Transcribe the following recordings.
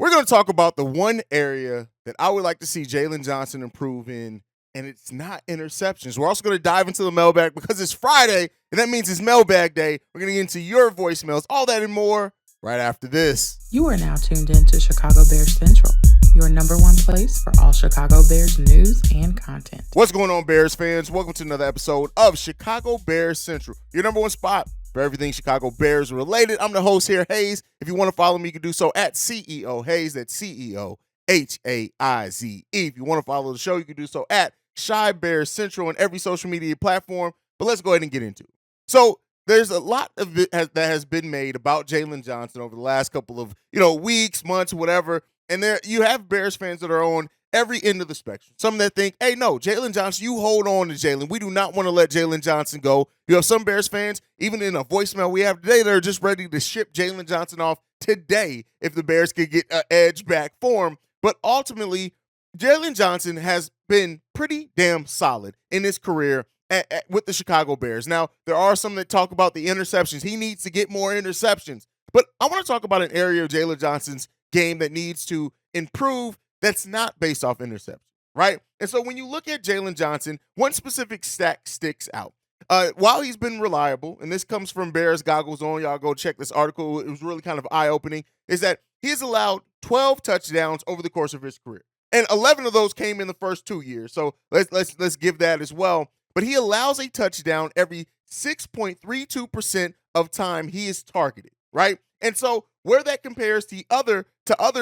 We're going to talk about the one area that I would like to see Jaylon Johnson improve in, and it's not interceptions. We're also going to dive into the mailbag because it's Friday, and that means it's mailbag day. We're going to get into your voicemails, all that and more right after this. You are now tuned in to Chicago Bears Central, your number one place for all Chicago Bears news and content. What's going on, Bears fans? Welcome to another episode of Chicago Bears Central, your number one spot for everything Chicago Bears related. I'm the host here, Hayes. If you want to follow me, you can do so at CEO Hayes. That's CEO Haize. If you want to follow the show, you can do so at Shy Bears Central on every social media platform. But let's go ahead and get into it. So there's a lot of it that has been made about Jaylon Johnson over the last couple of weeks, months, whatever. And there you have Bears fans that are on every end of the spectrum. Some that think, hey, no, Jaylon Johnson, you hold on to Jaylon. We do not want to let Jaylon Johnson go. You have some Bears fans, even in a voicemail we have today, that are just ready to ship Jaylon Johnson off today if the Bears could get an edge back for him. But ultimately, Jaylon Johnson has been pretty damn solid in his career with the Chicago Bears. Now, there are some that talk about the interceptions. He needs to get more interceptions. But I want to talk about an area of Jaylon Johnson's game that needs to improve that's not based off interception, right? And so when you look at Jaylon Johnson, one specific stat sticks out. While he's been reliable, and this comes from Bears Goggles On, y'all go check this article. It was really kind of eye-opening, is that he has allowed 12 touchdowns over the course of his career. And 11 of those came in the first 2 years. So let's give that as well. But he allows a touchdown every 6.32% of time he is targeted, right? And so where that compares to other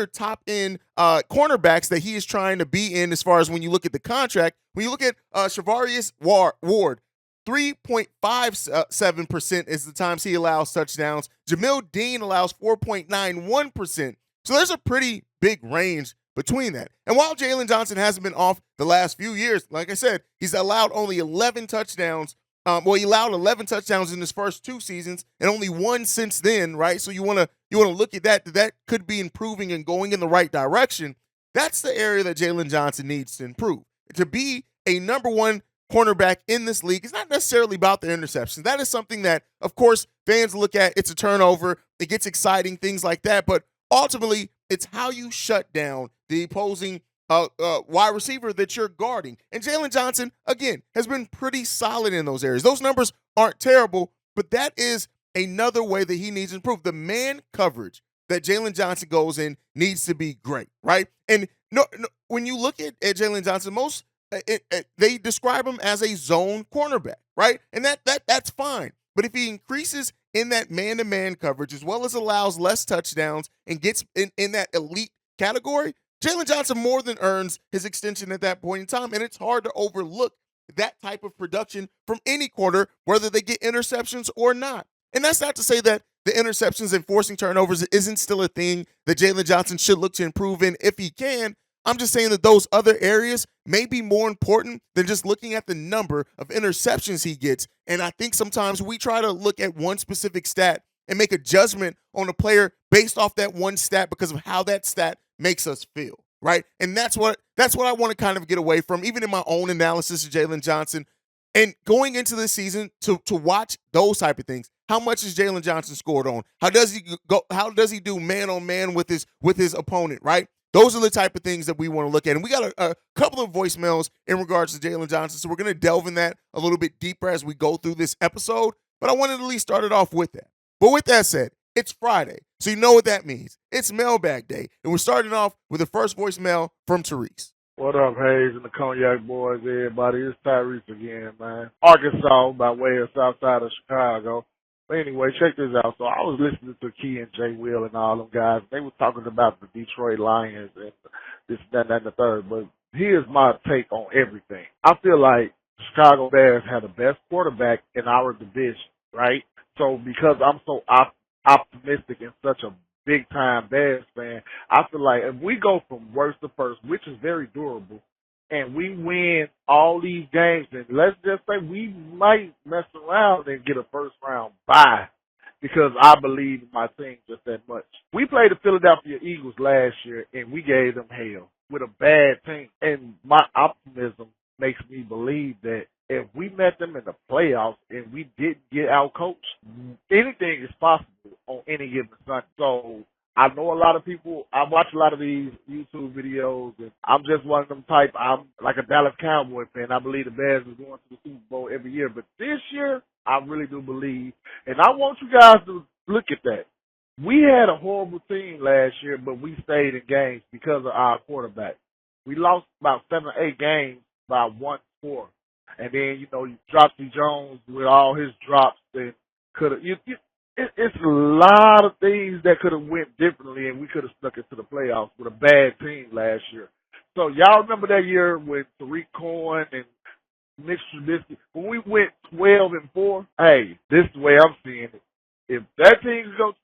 top end cornerbacks that he is trying to be in, as far as when you look at the contract, when you look at Charvarius Ward, 3.57% is the times he allows touchdowns. Jamil Dean allows 4.91%. So there's a pretty big range between that. And while Jaylon Johnson hasn't been off the last few years, like I said, he's allowed only 11 touchdowns. He allowed 11 touchdowns in his first 2 seasons and only 1 since then, right? So you want to look at that. That could be improving and going in the right direction. That's the area that Jaylon Johnson needs to improve. To be a number one cornerback in this league, it's not necessarily about the interceptions. That is something that, of course, fans look at. It's a turnover. It gets exciting, things like that. But ultimately, it's how you shut down the opposing wide receiver that you're guarding. And Jaylon Johnson, again, has been pretty solid in those areas. Those numbers aren't terrible, but that is another way that he needs to improve. The man coverage that Jaylon Johnson goes in needs to be great, right? And when you look at Jaylon Johnson, they describe him as a zone cornerback, right? And that's fine. But if he increases in that man-to-man coverage, as well as allows less touchdowns and gets in that elite category, Jaylon Johnson more than earns his extension at that point in time. And it's hard to overlook that type of production from any quarter, whether they get interceptions or not. And that's not to say that the interceptions and forcing turnovers isn't still a thing that Jaylon Johnson should look to improve in if he can. I'm just saying that those other areas may be more important than just looking at the number of interceptions he gets. And I think sometimes we try to look at one specific stat and make a judgment on a player based off that one stat because of how that stat makes us feel, right? And that's what I want to kind of get away from, even in my own analysis of Jaylon Johnson. And going into this season to watch those type of things. How much is Jaylon Johnson scored on? How does he go? How does he do man on man with his opponent, right? Those are the type of things that we want to look at. And we got a couple of voicemails in regards to Jaylon Johnson. So we're going to delve in that a little bit deeper as we go through this episode. But I wanted to at least start it off with that. But with that said, it's Friday. So you know what that means. It's Mailbag Day. And we're starting off with the first voicemail from Therese. What up, Hayes and the Cognac Boys, everybody? It's Tyrese again, man. Arkansas, by way of south side of Chicago. But anyway, check this out. So I was listening to Key and Jay Will and all them guys. They were talking about the Detroit Lions and this, that, and the third. But here's my take on everything. I feel like Chicago Bears had the best quarterback in our division, right? So because I'm so optimistic and such a big-time Bears fan, I feel like if we go from worst to first, which is very durable, and we win all these games, and let's just say we might mess around and get a first-round bye because I believe in my team just that much. We played the Philadelphia Eagles last year, and we gave them hell with a bad team. And my optimism makes me believe that if we met them in the playoffs and we didn't get out-coached, anything is possible on any given Sunday. So I know a lot of people. I watch a lot of these YouTube videos, and I'm just one of them type. I'm like a Dallas Cowboy fan. I believe the Bears is going to the Super Bowl every year, but this year I really do believe, and I want you guys to look at that. We had a horrible team last year, but we stayed in games because of our quarterback. We lost about 7 or 8 games by 1 score, and then you Dropsy Jones with all his drops and could have. It's a lot of things that could have went differently, and we could have stuck it to the playoffs with a bad team last year. So y'all remember that year with Tariq Cohen and Mitch Trubisky when we went 12-4? Hey, this is the way I'm seeing it. If that team can go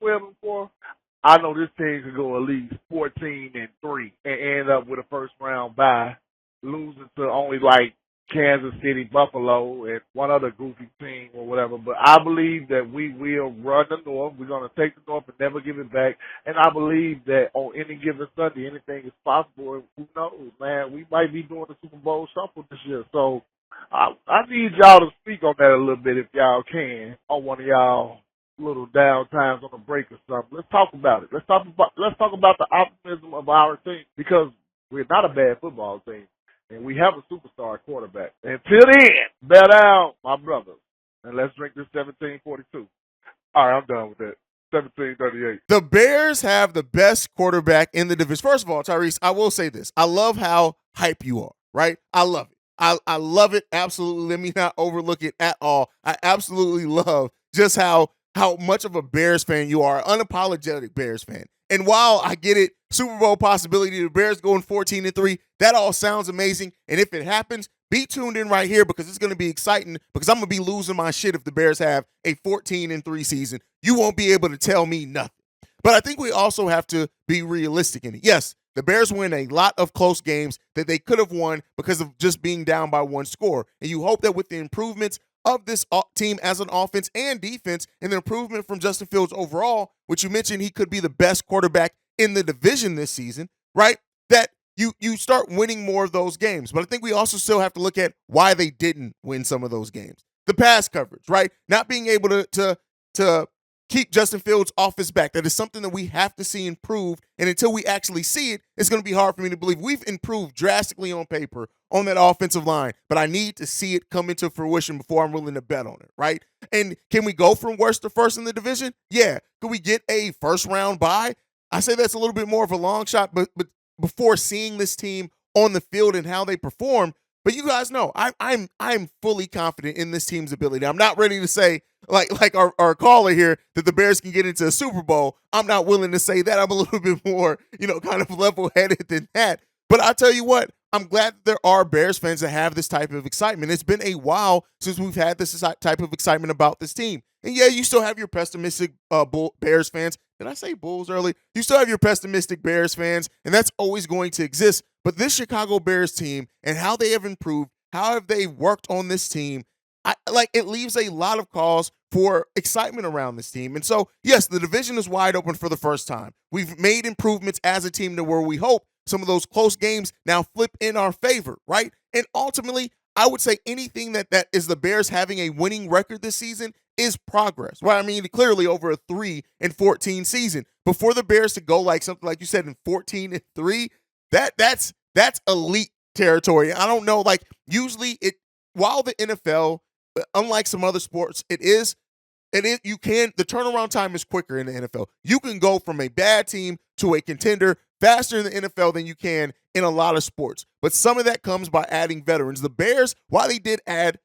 12-4, I know this team can go at least 14-3 and end up with a first round bye, losing to only like Kansas City, Buffalo, and one other goofy team or whatever. But I believe that we will run the North. We're going to take the North and never give it back. And I believe that on any given Sunday, anything is possible. And who knows, man? We might be doing the Super Bowl shuffle this year. So I need y'all to speak on that a little bit if y'all can on one of y'all little down times on a break or something. Let's talk about it. Let's talk about the optimism of our team, because we're not a bad football team. And we have a superstar quarterback. Until then, bet down, my brothers. And let's drink this 1742. All right, I'm done with that. 1738. The Bears have the best quarterback in the division. First of all, Tyrese, I will say this. I love how hype you are, right? I love it. I love it. Absolutely. Let me not overlook it at all. I absolutely love just how much of a Bears fan you are, unapologetic Bears fan. And while I get it, Super Bowl possibility, the Bears going 14-3, that all sounds amazing. And if it happens, be tuned in right here, because it's going to be exciting, because I'm going to be losing my shit if the Bears have a 14-3 season. You won't be able to tell me nothing. But I think we also have to be realistic in it. Yes, the Bears win a lot of close games that they could have won because of just being down by 1 score. And you hope that with the improvements of this team as an offense and defense, and the improvement from Justin Fields overall, which you mentioned he could be the best quarterback in the division this season, right? That you start winning more of those games. But I think we also still have to look at why they didn't win some of those games. The pass coverage, right? Not being able to keep Justin Fields off his back. That is something that we have to see improve. And until we actually see it, it's going to be hard for me to believe. We've improved drastically on paper on that offensive line, but I need to see it come into fruition before I'm willing to bet on it, right? And can we go from worst to first in the division? Yeah. Could we get a first round bye? I say that's a little bit more of a long shot, but before seeing this team on the field and how they perform. But you guys know I'm fully confident in this team's ability. I'm not ready to say, like our caller here, that the Bears can get into a Super Bowl. I'm not willing to say that. I'm a little bit more, kind of level-headed than that. But I'll tell you what, I'm glad that there are Bears fans that have this type of excitement. It's been a while since we've had this type of excitement about this team. And yeah, you still have your pessimistic Bears fans. Did I say Bulls early? You still have your pessimistic Bears fans, and that's always going to exist. But this Chicago Bears team and how they have improved, how have they worked on this team, it leaves a lot of cause for excitement around this team. And so, yes, the division is wide open for the first time. We've made improvements as a team to where we hope some of those close games now flip in our favor, right? And ultimately, I would say anything that is the Bears having a winning record this season is progress, right? I mean, clearly over a 3-14 season. Before the Bears to go like something like you said in 14-3, that's elite territory. I don't know, usually while the NFL, unlike some other sports, the turnaround time is quicker in the NFL. You can go from a bad team to a contender faster in the NFL than you can in a lot of sports. But some of that comes by adding veterans. The Bears, while they did add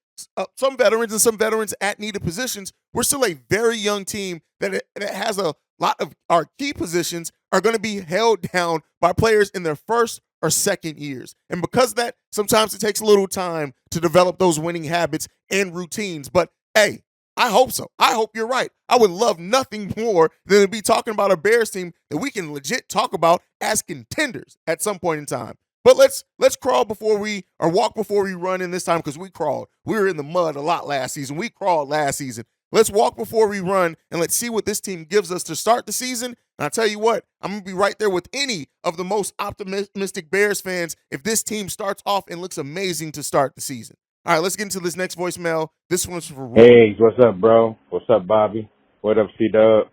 some veterans and some veterans at needed positions, we're still a very young team that has a lot of our key positions are going to be held down by players in their first or second years. And because of that, sometimes it takes a little time to develop those winning habits and routines. But hey, I hope so. I hope you're right. I would love nothing more than to be talking about a Bears team that we can legit talk about as contenders at some point in time. But let's walk before we run in this time, because we crawled. We were in the mud a lot last season. We crawled last season. Let's walk before we run, and let's see what this team gives us to start the season. And I'll tell you what, I'm going to be right there with any of the most optimistic Bears fans if this team starts off and looks amazing to start the season. All right, let's get into this next voicemail. This one's for Roy. Hey, what's up, bro? What's up, Bobby? What up, C-Dub?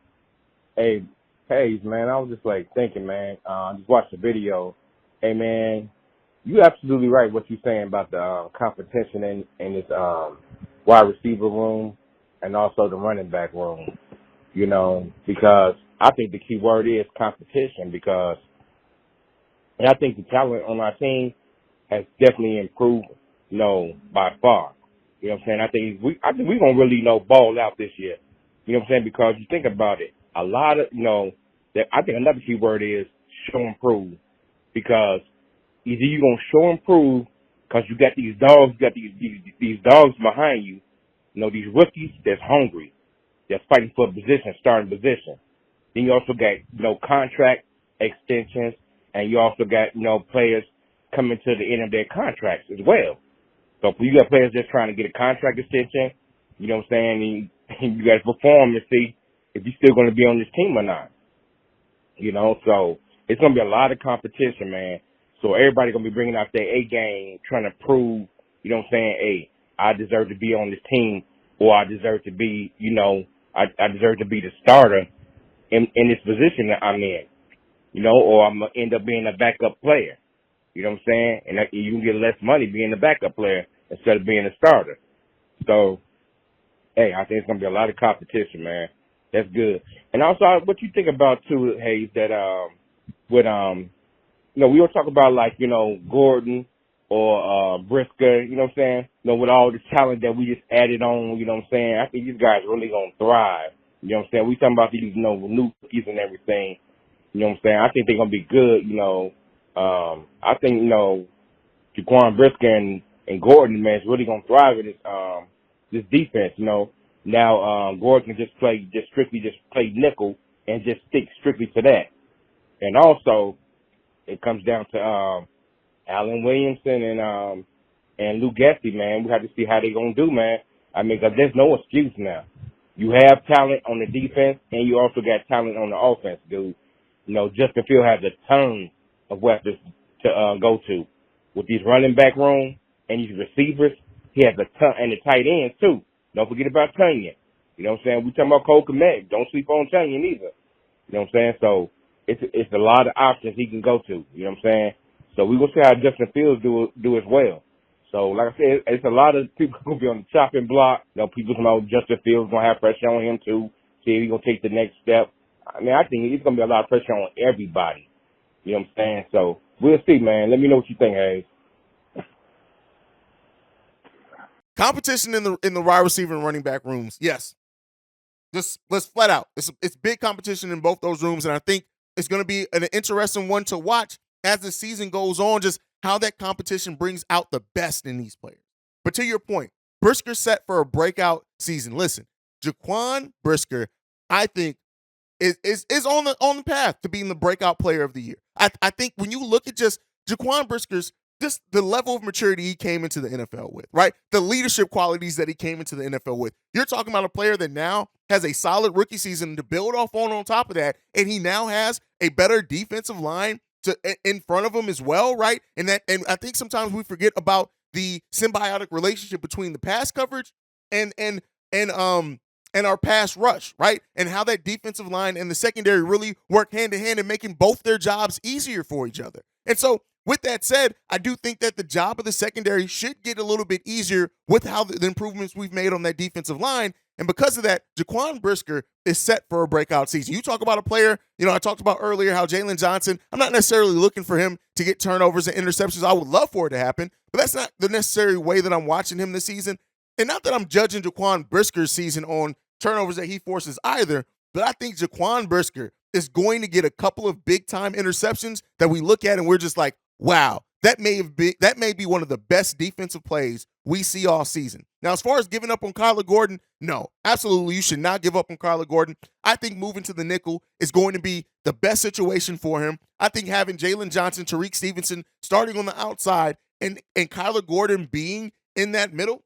Hey, Hey, man, I was just like thinking, man. Just watched the video. Hey, man, you absolutely right what you're saying about the competition in this wide receiver room and also the running back room. You know, because I think the key word is competition because and I think the talent on our team has definitely improved, you know, by far. You know what I'm saying? I think we're gonna really, you know, ball out this year. You know what I'm saying? Because you think about it, a lot of, you know, that I think another key word is show and prove. Because either you're gonna show and prove because you got these dogs, you got these dogs behind you, you know, these rookies that's hungry, that's fighting for a position, starting position. Then you also got, you know, contract extensions, and you also got, you know, players coming to the end of their contracts as well. So if you got players just trying to get a contract extension, you know what I'm saying, and you got to perform and see if you're still going to be on this team or not. You know, so it's going to be a lot of competition, man. So everybody going to be bringing out their A game, trying to prove, you know what I'm saying, hey, I deserve to be on this team, or I deserve to be, you know, I deserve to be the starter in this position that I'm in, you know, or I'm going to end up being a backup player. You know what I'm saying? And you can get less money being a backup player instead of being a starter. So, hey, I think it's going to be a lot of competition, man. That's good. And also, what you think about, too, Hayes, that with, you know, we were talking about, like, you know, Gordon or Brisker, you know what I'm saying? You know, with all this talent that we just added on, you know what I'm saying? I think these guys really going to thrive. You know what I'm saying? We talking about these, you know, new rookies and everything. You know what I'm saying? I think they're going to be good, you know. I think, you know, Jaquan Brisker and Gordon, man, is really going to thrive in this defense, you know. Now, Gordon can strictly play nickel and just stick strictly to that. And also, it comes down to Allen Williamson and Lou Gesty, man. We have to see how they're going to do, man. I mean, because there's no excuse now. You have talent on the defense, and you also got talent on the offense, dude. You know, Justin Field has a ton of weapons to go to. With these running back room and these receivers, he has a ton, and the tight ends, too. Don't forget about Tunyon. You know what I'm saying? We talking about Cole Kmet. Don't sleep on Tunyon either. You know what I'm saying? So it's a lot of options he can go to. You know what I'm saying? So we will see how Justin Fields do as well. So like I said, it's a lot of people going to be on the chopping block. You know, people know Justin Fields going to have pressure on him too. See if he's going to take the next step. I mean, I think it's going to be a lot of pressure on everybody. You know what I'm saying? So we'll see, man. Let me know what you think, Hayes. Competition in the wide receiver and running back rooms, yes. Just let's flat out. It's big competition in both those rooms, and I think it's going to be an interesting one to watch as the season goes on, just how that competition brings out the best in these players. But to your point, Brisker set for a breakout season. Listen, Jaquan Brisker, I think, is on the path to being the breakout player of the year. I think when you look at just Jaquan Brisker's just the level of maturity he came into the NFL with, right? The leadership qualities that he came into the NFL with. You're talking about a player that now has a solid rookie season to build off on top of that, and he now has a better defensive line in front of him as well, right? And I think sometimes we forget about the symbiotic relationship between the pass coverage and our pass rush, right? And how that defensive line and the secondary really work hand in hand in making both their jobs easier for each other. And so, with that said, I do think that the job of the secondary should get a little bit easier with how the improvements we've made on that defensive line. And because of that, Jaquan Brisker is set for a breakout season. You talk about a player, you know, I talked about earlier how Jaylon Johnson, I'm not necessarily looking for him to get turnovers and interceptions. I would love for it to happen, but that's not the necessary way that I'm watching him this season. And not that I'm judging Jaquan Brisker's season on turnovers that he forces either, but I think Jaquan Brisker is going to get a couple of big-time interceptions that we look at and we're just like, wow, that may be one of the best defensive plays we see all season. Now, as far as giving up on Kyler Gordon, no, absolutely, you should not give up on Kyler Gordon. I think moving to the nickel is going to be the best situation for him. I think having Jaylon Johnson, Tariq Stevenson starting on the outside and Kyler Gordon being in that middle,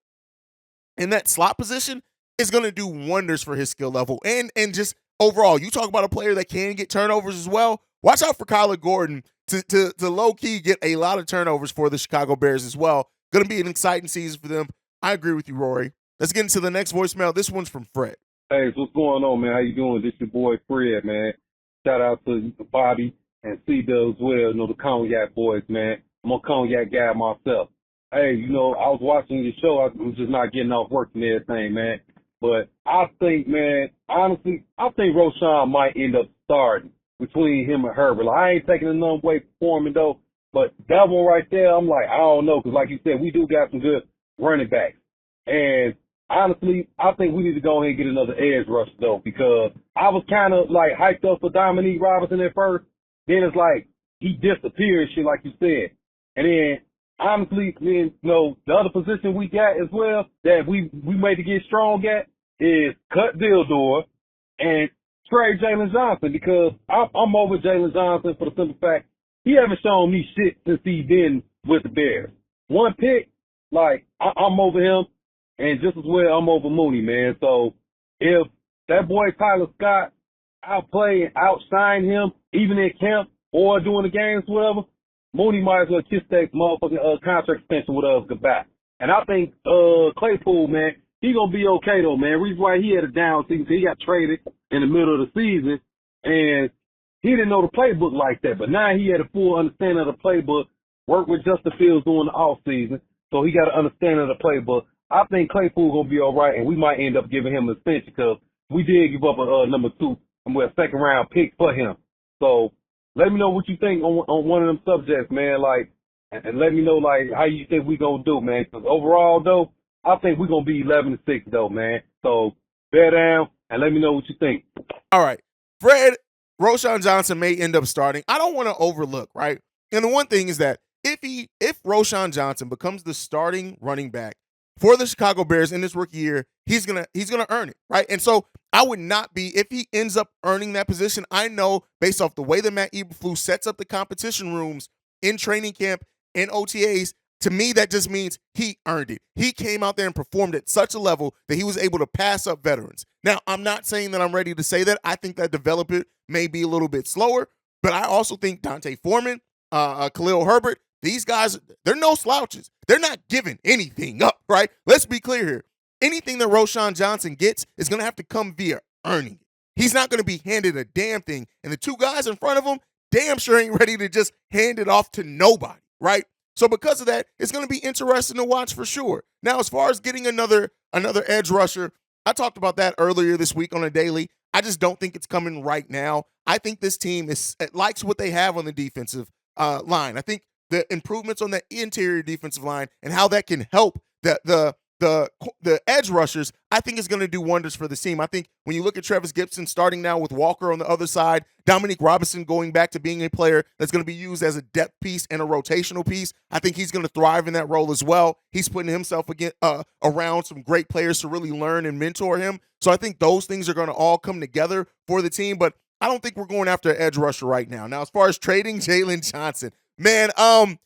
in that slot position, is going to do wonders for his skill level and just overall. You talk about a player that can get turnovers as well. Watch out for Kyler Gordon to low-key get a lot of turnovers for the Chicago Bears as well. Going to be an exciting season for them. I agree with you, Rory. Let's get into the next voicemail. This one's from Fred. Hey, what's going on, man? How you doing? This your boy Fred, man. shout out to Bobby and C-Dub as well, the Cognac boys, man. I'm a Cognac guy myself. Hey, I was watching your show. I was just not getting off work and everything, man. But I think, man, honestly, I think Roshan might end up starting between him and Herbert. Like, I ain't taking another way performing, though. But that one right there, I'm like, I don't know. Because like you said, we do got some good running backs. And honestly, I think we need to go ahead and get another edge rush, though. Because I was kind of, like, hyped up for Dominique Robinson at first. Then it's like, he disappeared and shit, like you said. And then, honestly, the other position we got as well that we made to get strong at is cut Dildor and trade Jaylon Johnson, because I'm over Jaylon Johnson for the simple fact he haven't shown me shit since he been with the Bears. One pick, like, I'm over him, and just as well I'm over Mooney, man. So if that boy Tyler Scott outplay and outshine him, even in camp or during the games, whatever, Mooney might as well kiss that motherfucking contract extension with us goodbye. And I think Claypool, man, he gonna be okay though, man. Reason why he had a down season, he got traded in the middle of the season, and he didn't know the playbook like that. But now he had a full understanding of the playbook. Worked with Justin Fields during the off season, so he got an understanding of the playbook. I think Claypool gonna be all right, and we might end up giving him an extension because we did give up a number 2 and we're a second round pick for him. So let me know what you think on one of them subjects, man. Like, and let me know like how you think we gonna do, man. Because overall though, I think we're gonna be 11-6 though, man. So bear down and let me know what you think. All right, Fred, Roshan Johnson may end up starting. I don't want to overlook, right? And the one thing is that if Roshan Johnson becomes the starting running back for the Chicago Bears in this rookie year, he's gonna earn it, right? And so I would not be, if he ends up earning that position, I know based off the way that Matt Eberflus sets up the competition rooms in training camp and OTAs, to me that just means he earned it. He came out there and performed at such a level that he was able to pass up veterans. Now, I'm not saying that I'm ready to say that. I think that development may be a little bit slower, but I also think Dante Foreman, Khalil Herbert, these guys, they're no slouches. They're not giving anything up, right? Let's be clear here. Anything that Roshan Johnson gets is going to have to come via earning it. He's not going to be handed a damn thing. And the two guys in front of him, damn sure ain't ready to just hand it off to nobody, right? So because of that, it's going to be interesting to watch for sure. Now, as far as getting another edge rusher, I talked about that earlier this week on a daily. I just don't think it's coming right now. I think this team likes what they have on the defensive line. I think the improvements on the interior defensive line and how that can help the edge rushers, I think is going to do wonders for the team. I think when you look at Travis Gibson starting now with Walker on the other side, Dominique Robinson going back to being a player that's going to be used as a depth piece and a rotational piece, I think he's going to thrive in that role as well. He's putting himself around some great players to really learn and mentor him. So I think those things are going to all come together for the team, but I don't think we're going after an edge rusher right now. Now, as far as trading Jaylon Johnson, man, I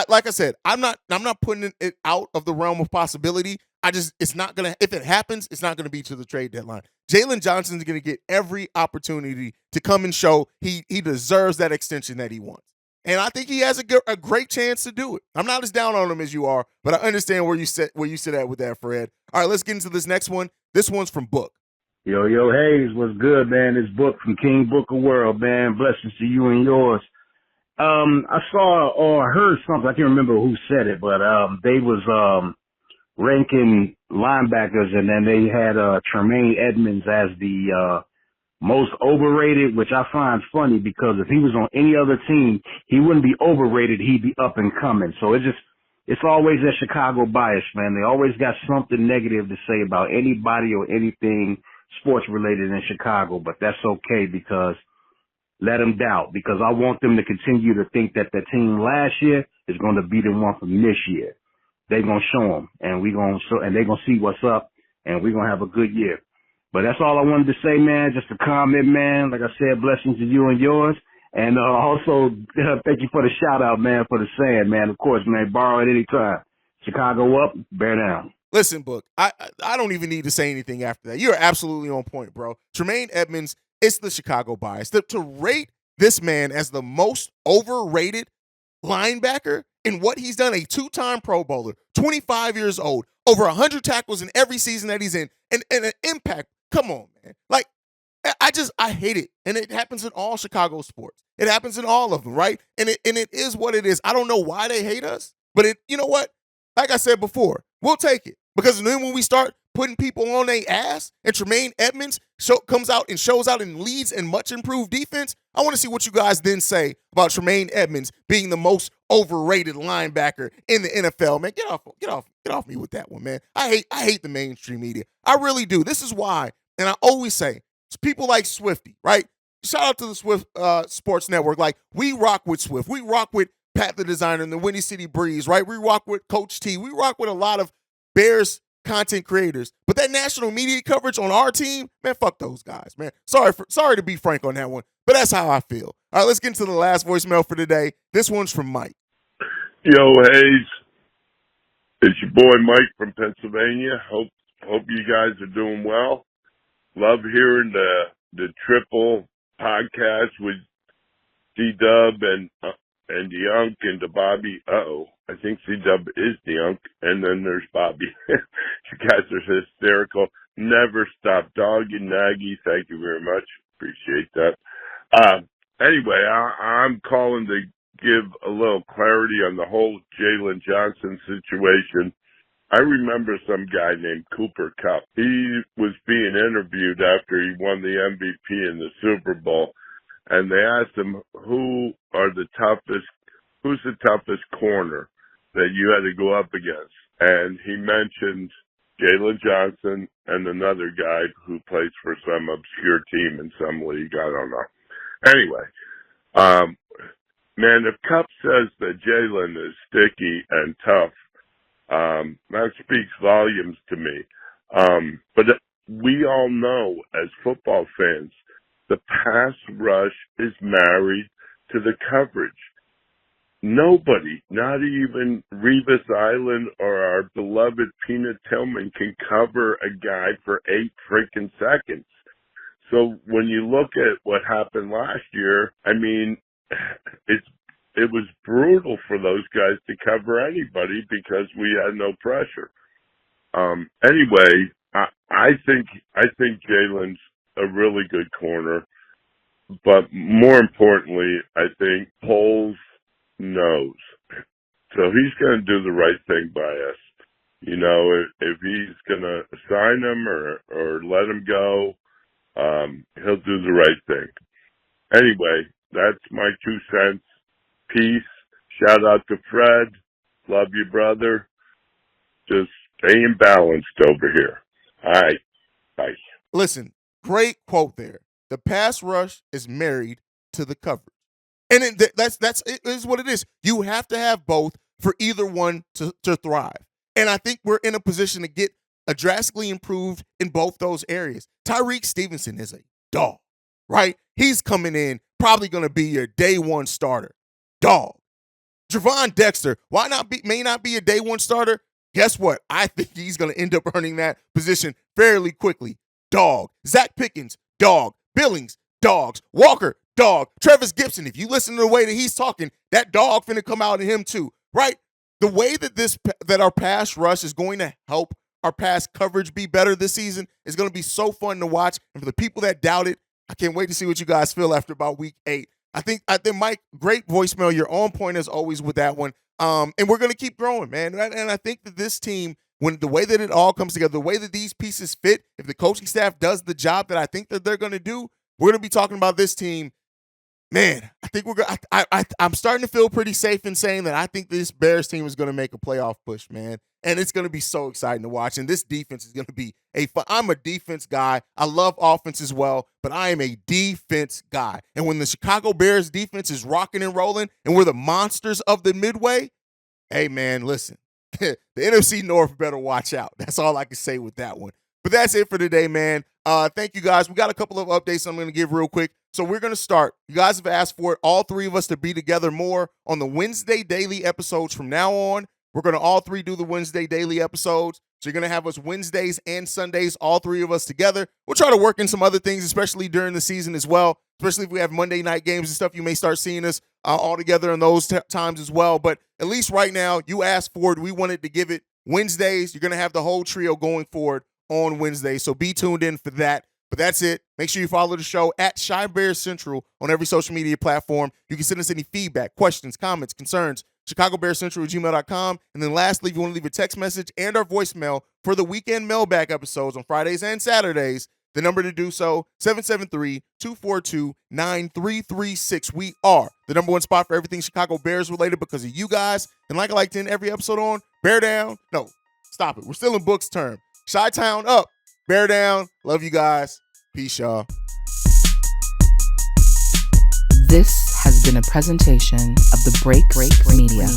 like I said, I'm not putting it out of the realm of possibility. It's not gonna, if it happens, it's not gonna be to the trade deadline. Jaylon Johnson's gonna get every opportunity to come and show he deserves that extension that he wants, and I think he has a great chance to do it. I'm not as down on him as you are, but I understand where you sit at with that, Fred. All right, let's get into this next one. This one's from Book. Yo, Hayes, what's good, man? This Book from King Booker World, man. Blessings to you and yours. I saw or heard something, I can't remember who said it, but they was ranking linebackers, and then they had Tremaine Edmonds as the most overrated, which I find funny because if he was on any other team, he wouldn't be overrated, he'd be up and coming. So it's always that Chicago bias, man. They always got something negative to say about anybody or anything sports related in Chicago, but that's okay because let them doubt, because I want them to continue to think that the team last year is going to be the one from this year. They're going to show them, and they're going to see what's up, and we're going to have a good year. But that's all I wanted to say, man. Just a comment, man. Like I said, blessings to you and yours. And also, thank you for the shout-out, man, for the saying, man. Of course, man, borrow at any time. Chicago up, bear down. Listen, Book, I don't even need to say anything after that. You're absolutely on point, bro. Tremaine Edmonds, it's the Chicago bias. To rate this man as the most overrated linebacker in what he's done, a two-time Pro Bowler, 25 years old, over 100 tackles in every season that he's in, and an impact. Come on, man. Like, I hate it. And it happens in all Chicago sports. It happens in all of them, right? And it is what it is. I don't know why they hate us, but you know what? Like I said before, we'll take it. Because then when we start putting people on their ass and Tremaine Edmonds comes out and shows out and leads in much improved defense, I want to see what you guys then say about Tremaine Edmonds being the most overrated linebacker in the NFL. Man, get off me with that one, man. I hate the mainstream media. I really do. This is why, and I always say, it's people like Swifty, right? Shout out to the Swift Sports Network. Like, we rock with Swift. We rock with Pat the Designer and the Windy City Breeze, right? We rock with Coach T. We rock with a lot of Bears content creators. But that national media coverage on our team, man, fuck those guys, man. Sorry to be frank on that one, but that's how I feel. All right, let's get into the last voicemail for today. This one's from Mike. Yo, Hayes. It's your boy Mike from Pennsylvania. Hope you guys are doing well. Love hearing the triple podcast with C-Dub and Younk and the Bobby. I think C-Dub is the Younk, and then there's Bobby. You guys are hysterical. Never stop dogging Nagy. Thank you very much. Appreciate that. Anyway, I'm calling to give a little clarity on the whole Jaylon Johnson situation. I remember some guy named Cooper Kupp. He was being interviewed after he won the MVP in the Super Bowl, and they asked him who's the toughest corner that you had to go up against. And he mentioned Jaylon Johnson and another guy who plays for some obscure team in some league. I don't know. Anyway, man, if Kupp says that Jaylon is sticky and tough, that speaks volumes to me. But we all know as football fans, the pass rush is married to the coverage. Nobody, not even Revis Island or our beloved Peanut Tillman, can cover a guy for 8 freaking seconds. So when you look at what happened last year, I mean, it was brutal for those guys to cover anybody because we had no pressure. Anyway, I think Jaylon's a really good corner, but more importantly, I think Poles knows. So he's going to do the right thing by us. You know, if he's going to sign him or let him go, he'll do the right thing. Anyway, that's my 2 cents. Peace. Shout out to Fred. Love you, brother. Just staying balanced over here. All right. Bye. Listen, great quote there. The pass rush is married to the coverage. And it is what it is. You have to have both for either one to thrive. And I think we're in a position to get a drastically improved in both those areas. Tyreek Stevenson is a dog, right? He's coming in, probably going to be your day one starter. Dog. Javon Dexter, may not be a day one starter. Guess what? I think he's going to end up earning that position fairly quickly. Dog. Zach Pickens, dog. Billings, dogs. Walker, dog. Travis Gibson, if you listen to the way that he's talking, that dog finna come out in him too, right? The way that our pass rush is going to help our pass coverage be better this season is going to be so fun to watch. And for the people that doubt it, I can't wait to see what you guys feel after about week 8. I think Mike, great voicemail. You're on point as always with that one. And we're going to keep growing, man. And I think that this team, when the way that it all comes together, the way that these pieces fit, if the coaching staff does the job that I think that they're going to do, we're going to be talking about this team. Man, I think I'm starting to feel pretty safe in saying that I think this Bears team is going to make a playoff push, man. And it's going to be so exciting to watch. And this defense is going to be I'm a defense guy. I love offense as well, but I am a defense guy. And when the Chicago Bears defense is rocking and rolling and we're the monsters of the Midway, hey, man, listen, the NFC North better watch out. That's all I can say with that one. But that's it for today, man. Thank you, guys. We got a couple of updates I'm going to give real quick. So we're going to start. You guys have asked for it, all 3 of us to be together more on the Wednesday daily episodes from now on. We're going to all 3 do the Wednesday daily episodes. So you're going to have us Wednesdays and Sundays, all 3 of us together. We'll try to work in some other things, especially during the season as well. Especially if we have Monday night games and stuff, you may start seeing us all together in those times as well. But at least right now, you asked for it. We wanted to give it Wednesdays. You're going to have the whole trio going forward on Wednesday. So be tuned in for that. But that's it. Make sure you follow the show at Shy Bears Central on every social media platform. You can send us any feedback, questions, comments, concerns, ChicagoBearsCentral@gmail.com. And then lastly, if you want to leave a text message and our voicemail for the weekend mailbag episodes on Fridays and Saturdays, the number to do so, 773-242-9336. We are the number one spot for everything Chicago Bears related because of you guys. And like I like to end every episode on, bear down. No, stop it. We're still in Book's term. Chi-Town up, bear down. Love you guys. Peace, y'all. This has been a presentation of the Break Media.